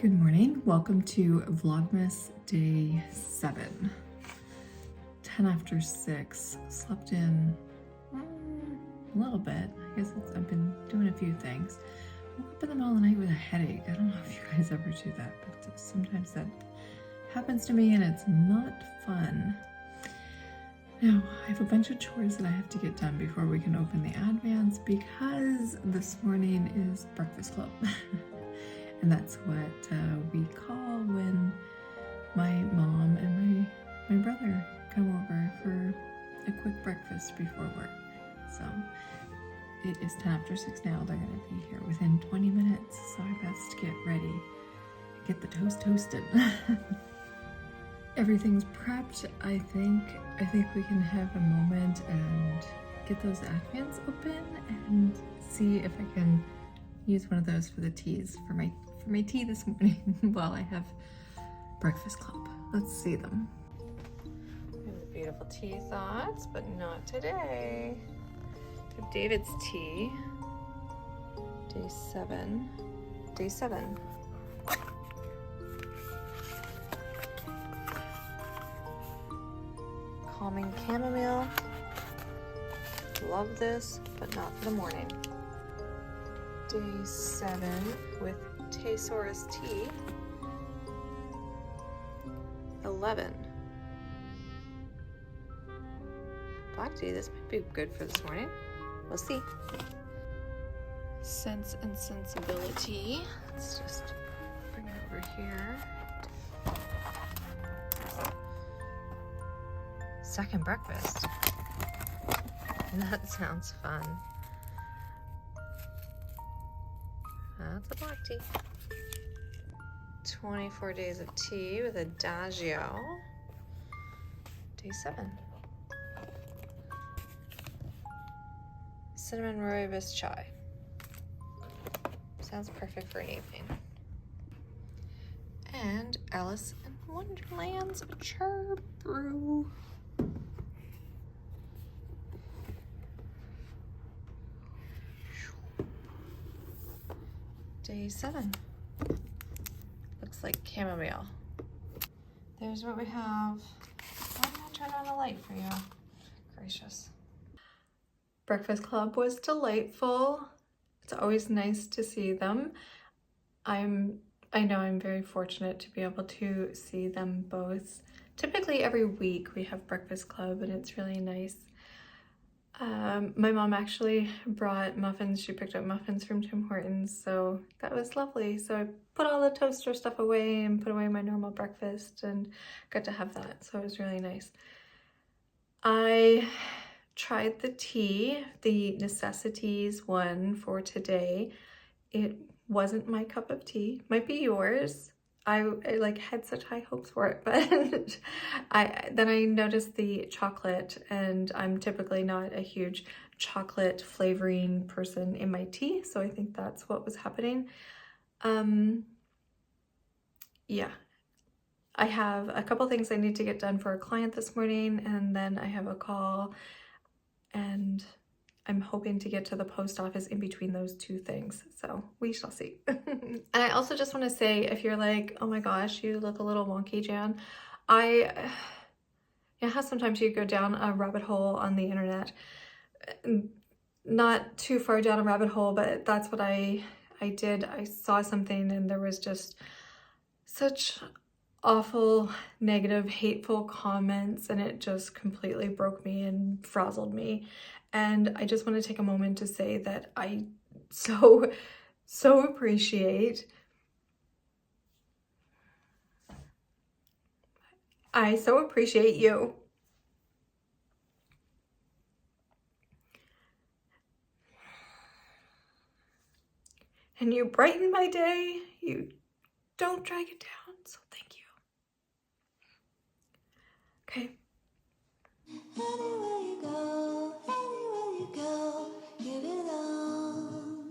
Good morning. Welcome to Vlogmas Day 7. 10 after 6. Slept in a little bit. I guess I've been doing a few things. Woke up in the middle of the night with a headache. I don't know if you guys ever do that, but sometimes that happens to me and it's not fun. Now, I have a bunch of chores that I have to get done before we can open the advents because this morning is breakfast club. And that's what we call when my mom and my brother come over for a quick breakfast before work. So it is 10 after 6 now. They're gonna be here within 20 minutes. So I best get ready, get the toast toasted. Everything's prepped. I think we can have a moment and get those advents open and see if I can use one of those for the teas for my tea this morning while I have breakfast club. Let's see them. We have the beautiful tea thoughts, but not today. We have David's tea. Day 7. Day 7. Calming chamomile. Love this, but not for the morning. Day 7 with Teasaurus tea. 11. Black tea, this might be good for this morning. We'll see. Sense and Sensibility. Let's just bring it over here. Second breakfast. That sounds fun. That's a black tea. 24 days of tea with Adagio. Day 7. Cinnamon rooibos chai. Sounds perfect for an evening. And Alice in Wonderland's BREW. Day 7. Looks like chamomile. There's what we have. Why did I turn on a light for you? Gracious. Breakfast club was delightful. It's always nice to see them. I know I'm very fortunate to be able to see them both. Typically every week we have breakfast club and it's really nice. My mom actually brought muffins. She picked up muffins from Tim Hortons, so that was lovely. So I put all the toaster stuff away and put away my normal breakfast and got to have that, so it was really nice. I tried the tea, the necessities one for today. It wasn't my cup of tea. Might be yours. I like had such high hopes for it, but then I noticed the chocolate, and I'm typically not a huge chocolate flavoring person in my tea, so I think that's what was happening. Yeah, I have a couple things I need to get done for a client this morning, and then I have a call, and I'm hoping to get to the post office in between those two things, so we shall see. And I also just want to say, if you're like, oh my gosh, you look a little wonky, Jan, sometimes you go down a rabbit hole on the internet. Not too far down a rabbit hole, but that's what I did. I saw something and there was just such awful, negative, hateful comments, and it just completely broke me and frazzled me. And I just want to take a moment to say that I so appreciate you. And you brighten my day. You don't drag it down, so thank you. Okay. Anywhere you go, give it on.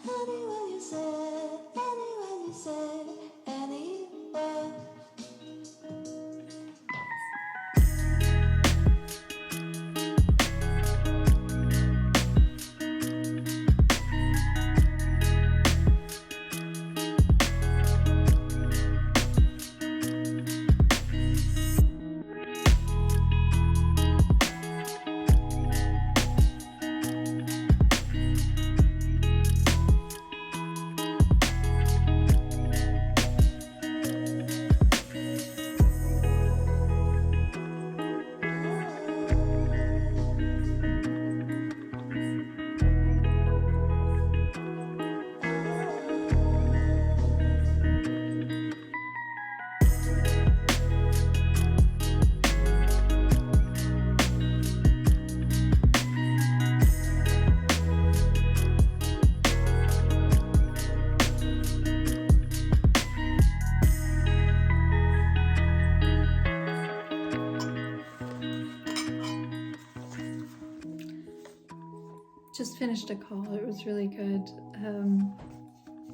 Anywhere you say, anywhere. finished a call. It was really good.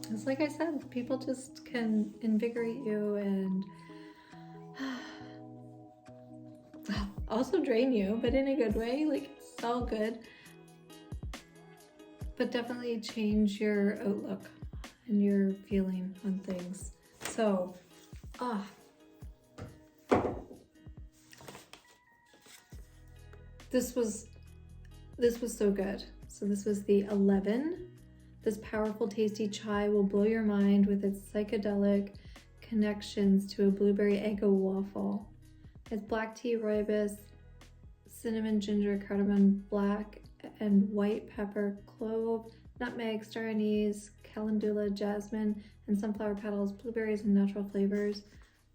It's like I said, people just can invigorate you and also drain you, but in a good way. Like, it's all good. But definitely change your outlook and your feeling on things. So, this was so good. So this was the 11. This powerful, tasty chai will blow your mind with its psychedelic connections to a blueberry Eggo waffle. It's black tea, rooibos, cinnamon, ginger, cardamom, black and white pepper, clove, nutmeg, star anise, calendula, jasmine, and sunflower petals, blueberries, and natural flavors.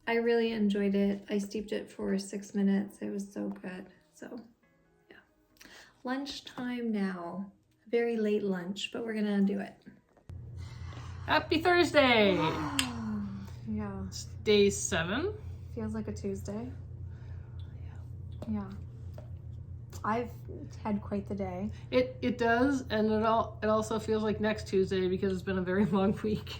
I really enjoyed it. I steeped it for 6 minutes. It was so good. So, yeah. Lunchtime now. Very late lunch, but we're gonna do it. Happy Thursday! Yeah. It's day 7. Feels like a Tuesday. Yeah. I've had quite the day. It does, and it also feels like next Tuesday because it's been a very long week.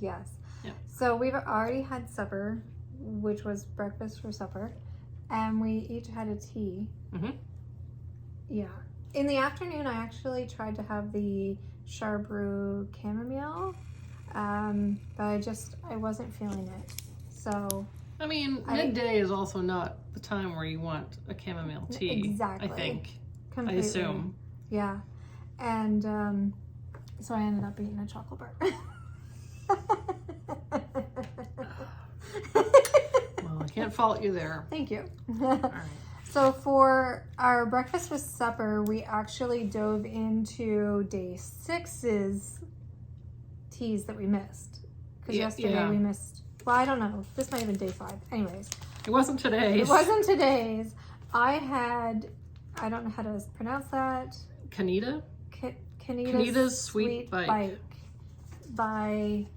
Yes. Yeah. So we've already had supper, which was breakfast for supper, and we each had a tea. Mm-hmm. Yeah. In the afternoon, I actually tried to have the BREW chamomile, but I wasn't feeling it. So I mean, midday is also not the time where you want a chamomile tea. Exactly. I think. Completely. I assume. Yeah. And so I ended up eating a chocolate bar. Well, I can't fault you there. Thank you. All right. So for our breakfast with supper, we actually dove into day 6's teas that we missed. Because yesterday we missed, well, I don't know. This might have been day 5. Anyways. It wasn't today's. It wasn't today's. I don't know how to pronounce that. Kanita? Kanita's Sweet Bike. By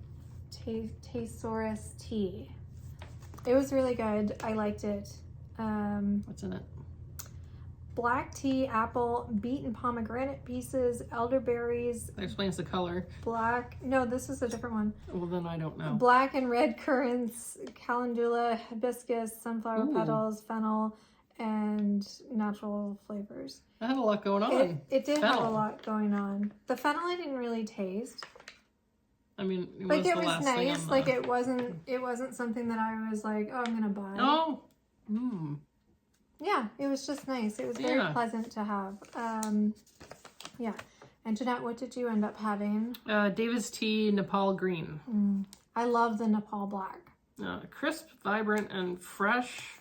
Tesaurus Tea. It was really good. I liked it. What's in it? Black tea, apple, beaten pomegranate pieces, elderberries. That explains the color. No, this is a different one. Well, then I don't know. Black and red currants, calendula, hibiscus, sunflower petals, fennel, and natural flavors. That had a lot going on. It did have a lot going on. The fennel I didn't really taste. I mean, it was the nice. last thing on the... Like it wasn't something that I was like, oh, I'm gonna buy. Oh. Yeah, it was just nice. It was very pleasant to have. Yeah. And Jeanette, what did you end up having? David's Tea Nepal Green. I love the Nepal Black. Crisp, vibrant, and fresh,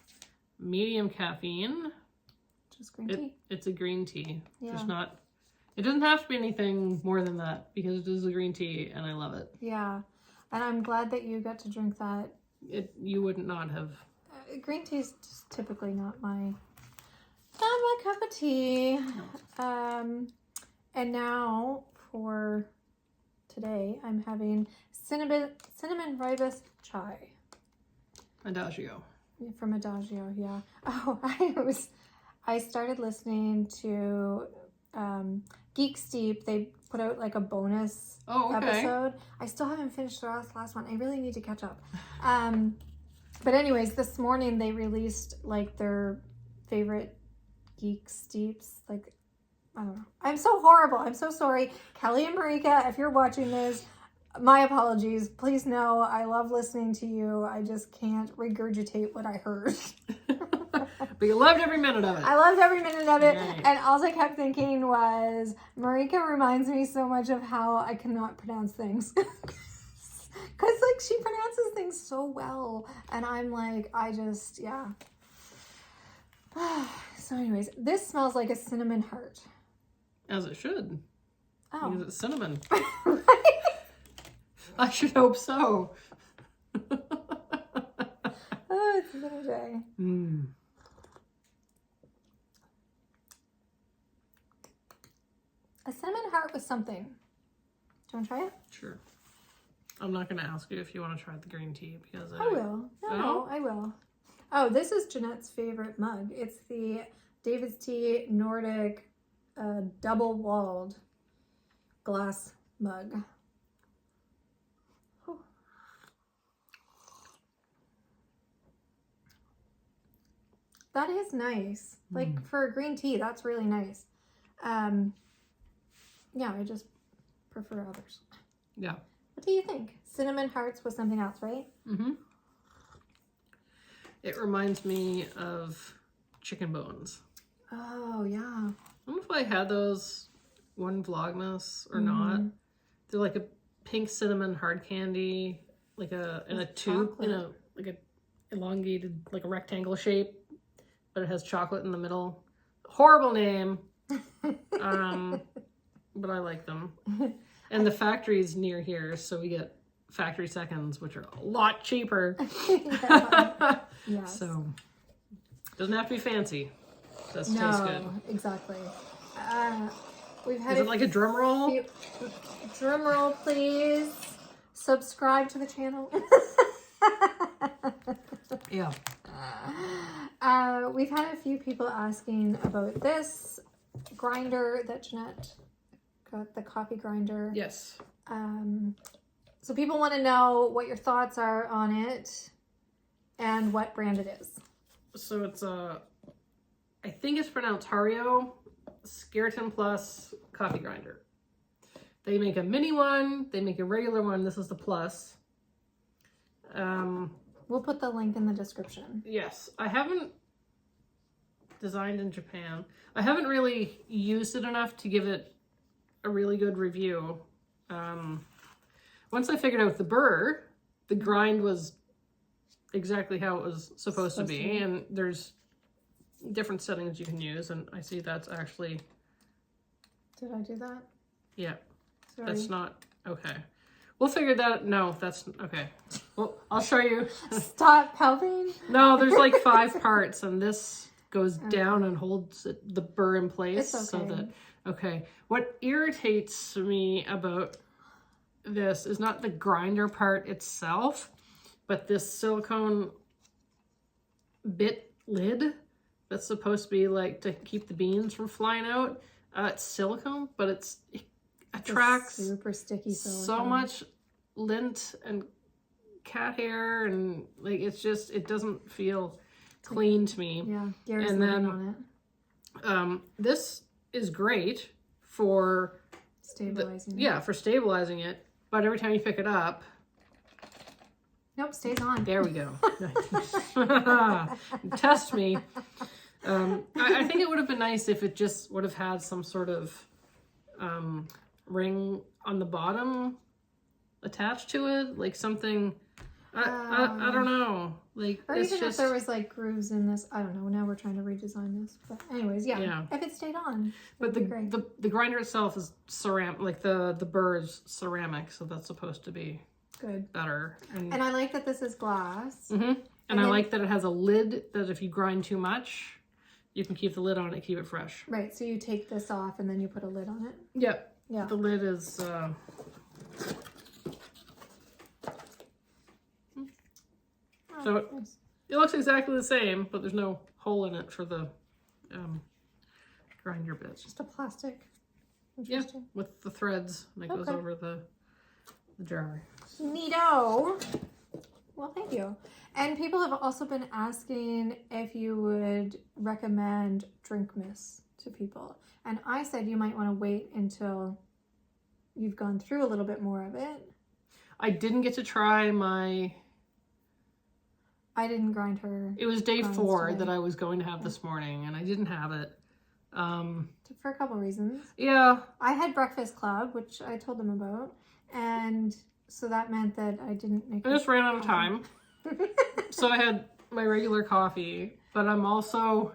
medium caffeine. Just green tea? It's a green tea. Yeah. There's not... It doesn't have to be anything more than that because it is a green tea and I love it. Yeah. And I'm glad that you got to drink that. You wouldn't not have... green tea is just typically not my cup of tea. No. And now for today, I'm having cinnamon rooibos chai. Adagio. From Adagio, yeah. Oh, I started listening to Geek Steep. They put out like a bonus episode. I still haven't finished the last one. I really need to catch up. But anyways, this morning they released like their favorite Geek Steeps. Like, I don't know. I'm so horrible. I'm so sorry. Kelly and Marika, if you're watching this, my apologies. Please know I love listening to you. I just can't regurgitate what I heard. But you loved every minute of it. I loved every minute of it. Right. And all I kept thinking was, Marika reminds me so much of how I cannot pronounce things. Because, like, she pronounces things so well. And I'm like, yeah. So anyways, this smells like a cinnamon heart. As it should. Oh. Because it's cinnamon. Right? I should hope so. Oh, it's been a day. A cinnamon heart with something. Do you want to try it? Sure. I'm not going to ask you if you want to try the green tea because I will. No, I will. Oh, this is Jeanette's favorite mug. It's the David's Tea Nordic double-walled glass mug. Oh. That is nice. Like for green tea, that's really nice. Yeah, I just prefer others. Yeah. What do you think? Cinnamon hearts was something else, right? Mm-hmm. It reminds me of chicken bones. Oh, yeah. I don't know if I had those one Vlogmas or not. They're like a pink cinnamon hard candy, like in a tube, chocolate. in a like a elongated, like a rectangle shape, but it has chocolate in the middle. Horrible name. But I like them. And the factory's near here, so we get factory seconds, which are a lot cheaper. Yeah. Yes. So doesn't have to be fancy. Does taste No, good. exactly. We've had Is it like a drum roll? Drum roll, please. Subscribe to the channel. Yeah. We've had a few people asking about this grinder that Jeanette got, the coffee grinder. Yes. So people want to know what your thoughts are on it and what brand it is. So it's I think it's pronounced Hario Skeleton Plus coffee grinder. They make a mini one. They make a regular one. This is the plus. We'll put the link in the description. Yes, I haven't designed in Japan. I haven't really used it enough to give it a really good review. Once I figured out the burr, the grind was exactly how it was supposed to be, and there's different settings you can use, and I see that's actually... Did I do that? Yeah. Sorry. That's not... Okay. We'll figure that... No, that's... Okay. Well, I'll show you. Stop helping. No, there's like 5 parts, and this goes down and holds the burr in place. It's okay. So that... Okay. What irritates me about this is not the grinder part itself, but this silicone bit lid that's supposed to be like to keep the beans from flying out. It's silicone, but it attracts super sticky silicone. so much lint and cat hair, and like it's just, it doesn't feel clean to me. Yeah, Gary's and living then on it. This is great for Stabilizing. yeah, for stabilizing it, but every time you pick it up, nope, stays on. there we go. Test me. I think it would have been nice if it just would have had some sort of ring on the bottom attached to it, like something. I don't know. Like, or it's even just, if there was like grooves in this. I don't know. Now we're trying to redesign this. But anyways, yeah. If it stayed on, but it'd be great. the grinder itself is ceramic. Like the burr is ceramic, so that's supposed to be good. better. And I like that this is glass. Mm-hmm. And I then, like that it has a lid that if you grind too much, you can keep the lid on it, keep it fresh. Right. So you take this off and then you put a lid on it. Yep. Yeah. The lid is. So nice. it looks exactly the same, but there's no hole in it for the grinder bits. Just a plastic. Yeah, with the threads that goes over the jar. Neato. Well, thank you. And people have also been asking if you would recommend DREW to people. And I said you might want to wait until you've gone through a little bit more of it. I didn't get to try my... I didn't grind her. It was day 4 today. that I was going to have this morning, and I didn't have it. For a couple reasons. Yeah. I had breakfast club, which I told them about. And so that meant that I didn't make I just ran out of time. So I had my regular coffee, but I'm also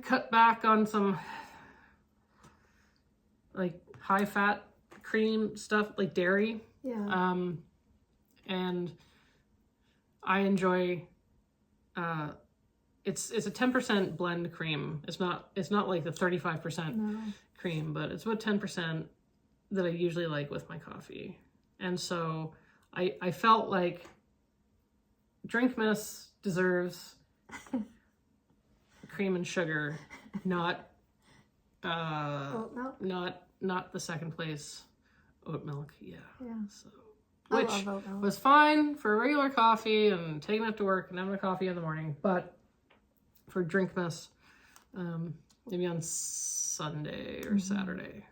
cut back on some like high fat cream stuff, like dairy. Yeah. And I enjoy it's a 10% blend cream. It's not like the 35% cream, but it's about 10% that I usually like with my coffee. And so I felt like DREW deserves cream and sugar, not Oat milk? not the second place oat milk. Yeah. So, I which love oat milk. was fine for regular coffee and taking it to work and having a coffee in the morning, but for DRINKMAS, maybe on Sunday or Saturday.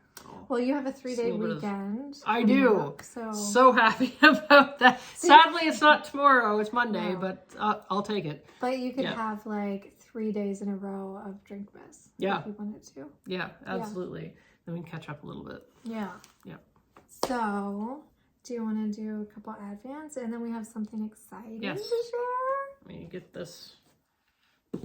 Well, you have a 3-day weekend. I do. Work, so happy about that. Sadly, it's not tomorrow. It's Monday, No. but I'll take it. But you could have like 3 days in a row of DRINKMAS. Yeah. If you wanted to. Yeah, absolutely. Then we can catch up a little bit. Yeah. Yeah. So, do you want to do a couple advents? And then we have something exciting Yes. to share? Let me get this out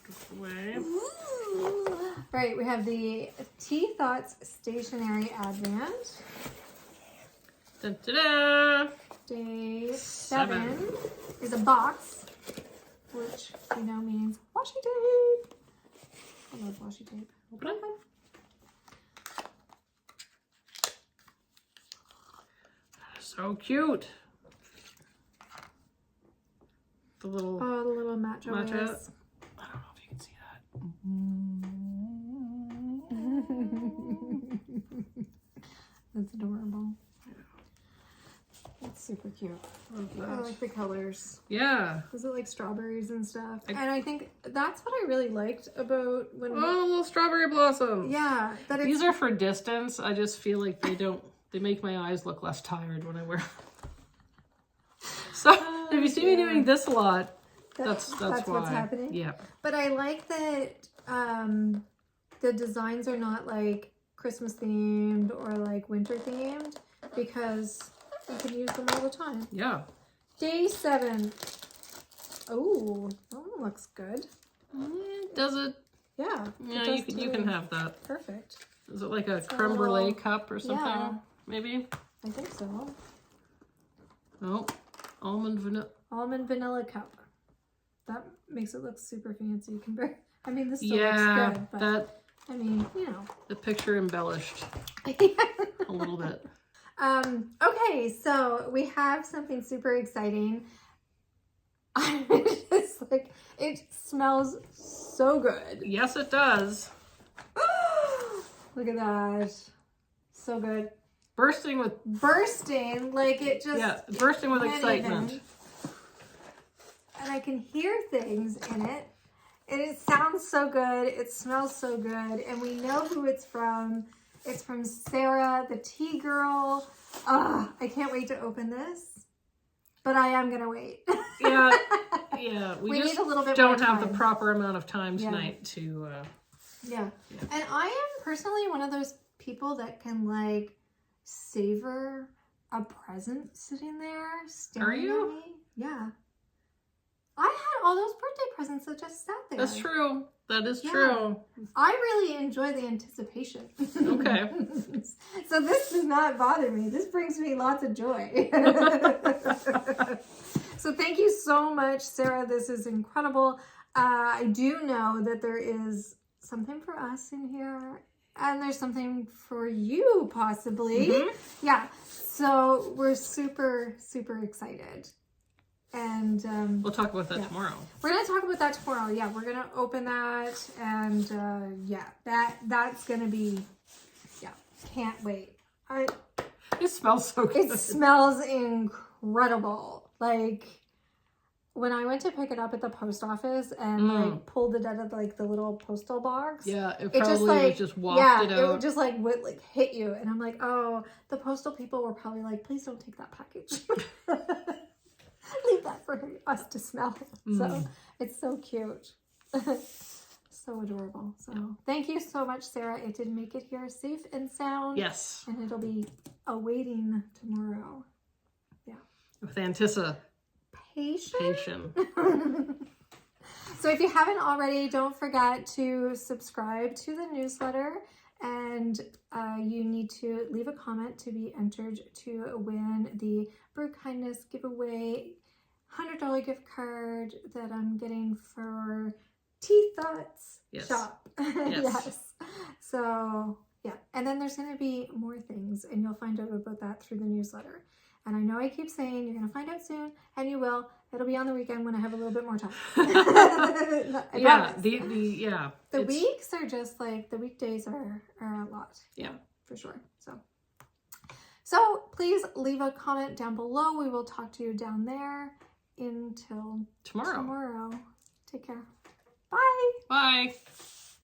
of the way. Ooh. Right, we have the Tea Thoughts Stationery Advent. Dun, da, da. Day 7 is a box, which you know means washi tape. I love washi tape. Open it. So cute. The little Oh, the little matcha. matcha. whiz. I don't know if you can see that. That's adorable. That's super cute. I like the colors. Yeah. Is it like strawberries and stuff? And I think that's what I really liked about when. Oh, little strawberry blossoms. Yeah, that it's These are for distance. I just feel like they make my eyes look less tired when I wear them. So if you see me doing this a lot, that's why. what's happening. Yeah. But I like that the designs are not like Christmas themed or like winter themed because you can use them all the time. Yeah. Day 7. Oh, that one looks good. Does it? Yeah. Yeah, it does you can have that. Perfect. Is it like a It's a creme brulee little- cup or something? Yeah. Maybe? I think so. Oh, almond vanilla. Almond vanilla cup. That makes it look super fancy compared. I mean, this still Yeah, looks good, but that I mean, you know. the picture embellished a little bit. Okay, so we have something super exciting. It's like, it smells so good. Yes, it does. Look at that. So good. Bursting with Like it just bursting with can't excitement. even. And I can hear things in it. And it sounds so good. It smells so good. And we know who it's from. It's from Sarah, the tea girl. I can't wait to open this. But I am going to wait. Yeah. We just need a little bit don't more have time. the proper amount of time tonight to... Yeah. And I am personally one of those people that can like savor a present sitting there staring Are you? at me. Yeah. I had all those birthday presents that just sat there. That's true. That is Yeah. true. I really enjoy the anticipation. Okay. So this does not bother me. This brings me lots of joy. So thank you so much, Sarah. This is incredible. I do know that there is something for us in here, and there's something for you possibly. Yeah. So we're super, super excited. And We'll talk about that tomorrow. we're gonna talk about that tomorrow. Yeah, we're gonna open that, and that's gonna be, can't wait. It smells so good. It smells incredible. Like when I went to pick it up at the post office and like pulled it out of like the little postal box. Yeah, it It just probably like was just wafted it out. would just like would like hit you, and I'm like, oh, the postal people were probably like, please don't take that package. Leave that for us to smell. So it's so cute. So adorable. So thank you so much, Sarah. It did make it here safe and sound. Yes. And it'll be awaiting tomorrow. Yeah. With anticipation. So if you haven't already, don't forget to subscribe to the newsletter, and you need to leave a comment to be entered to win the Brew Kindness giveaway $100 gift card that I'm getting for Tea Thoughts shop. Yes. So yeah, and then there's going to be more things, and you'll find out about that through the newsletter. And I know I keep saying you're going to find out soon, and you will. It'll be on the weekend when I have a little bit more time. I Yeah, promise. the Weeks are just like, the weekdays are a lot. Yeah. For sure. So please leave a comment down below. We will talk to you down there until tomorrow. Take care. Bye. Bye.